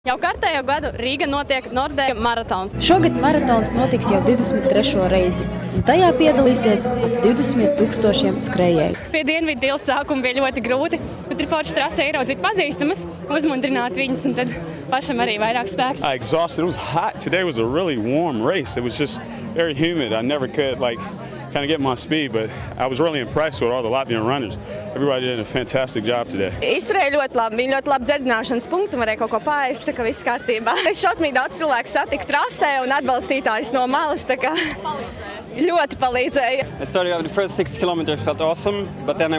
Jau kārtējo gadu Rīga notiek Nordea maratons. Šogad maratons notiks jau 23. reizi, un tajā piedalīsies ap 20 000 skrejēju. Pie Dienvidu tilta sākuma bija ļoti grūti, bet ir forši trasē ieraudzīt pazīstamas, uzmundrināt viņus, un tad pašam arī vairāk spēks. Exhausted. It was hot. Today was a really warm race. It was just very humid. I never could kind of get my speed, but I was really impressed with all the Latvian runners. Everybody did a fantastic job today. Izturēja ļoti labi, bija ļoti labi dzirdināšanas punkti, varēja kaut ko paēst, tā kā viss kārtībā. Es šausmīgi daudz cilvēku satiku trasē un atbalstītājus no malas, tā kā ļoti palīdzēja. I started out the first 6 kilometers, felt awesome, but then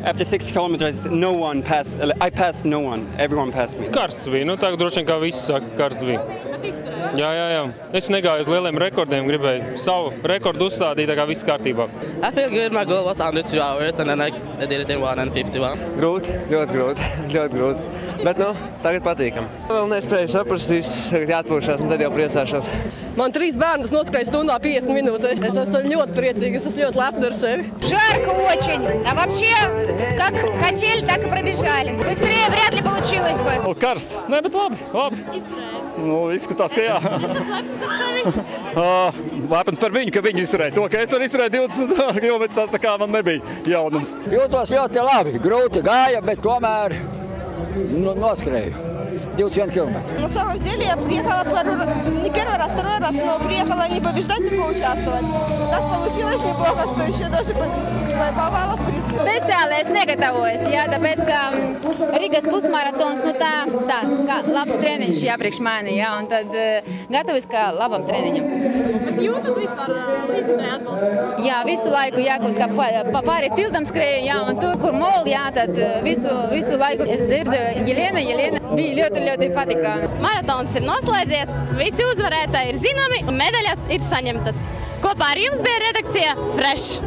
after 6 kilometers, I passed no one, everyone passed me. Karsts bija, tā droši vien kā viss saka, karsts bija. Bet izturēja? Jā. Es negāju uz lieliem rekordiem, gribēju savu rekordu uzstādīt, tā kā viss kārtībā. I feel good. My goal was under 2 hours, and then I did it in 1:51. Grūti, ļoti grūti. Bet, tagad patīkam. Vēl nespēju saprast, tagad jāatpūšās, un tad jau priecāšos. Man 3 bērnus noskrēja stundā 50 minūtes. Es esmu ļoti priecīga, es esmu ļoti lepna ar sevi. Жарко очень, а вообще, как хотели, так и пробежали. Быстрее вряд ли получилось бы. Karsts. Nē, bet labi. Izturēja? Izskatās, ka jā. Esat lepns ar sevi? Lepns par viņu, ka viņi izturēja to, ka es arī izturēju 20 kilometrus, tas tā kā man nebija jaunums. Jūtos ļoti labi, grūti gāja, bet tomēr noskrēju. 21 километра. На самом деле я приехала не первый раз, второй раз, но приехала не побеждать, а поучаствовать. Так получилось неплохо, что еще даже попала в приз. Speciāli es negatavojos, tāpēc, ka Rīgas pusmaratons, tā kā labs treniņš jāpriekš mani, un tad gatavos kā labam treniņam. Bet jūtat vispār līdzītāju atbalstu? Jā, visu laiku jākūt, kā pāri tiltam skrēju, un tur, kur moli, tad visu laiku es dzirdu Jelena, bija ļoti patīkami. Maratons ir noslēdzies, visi uzvarētāji ir zināmi un medaļas ir saņemtas. Kopā ar jums bija redakcija Fresh.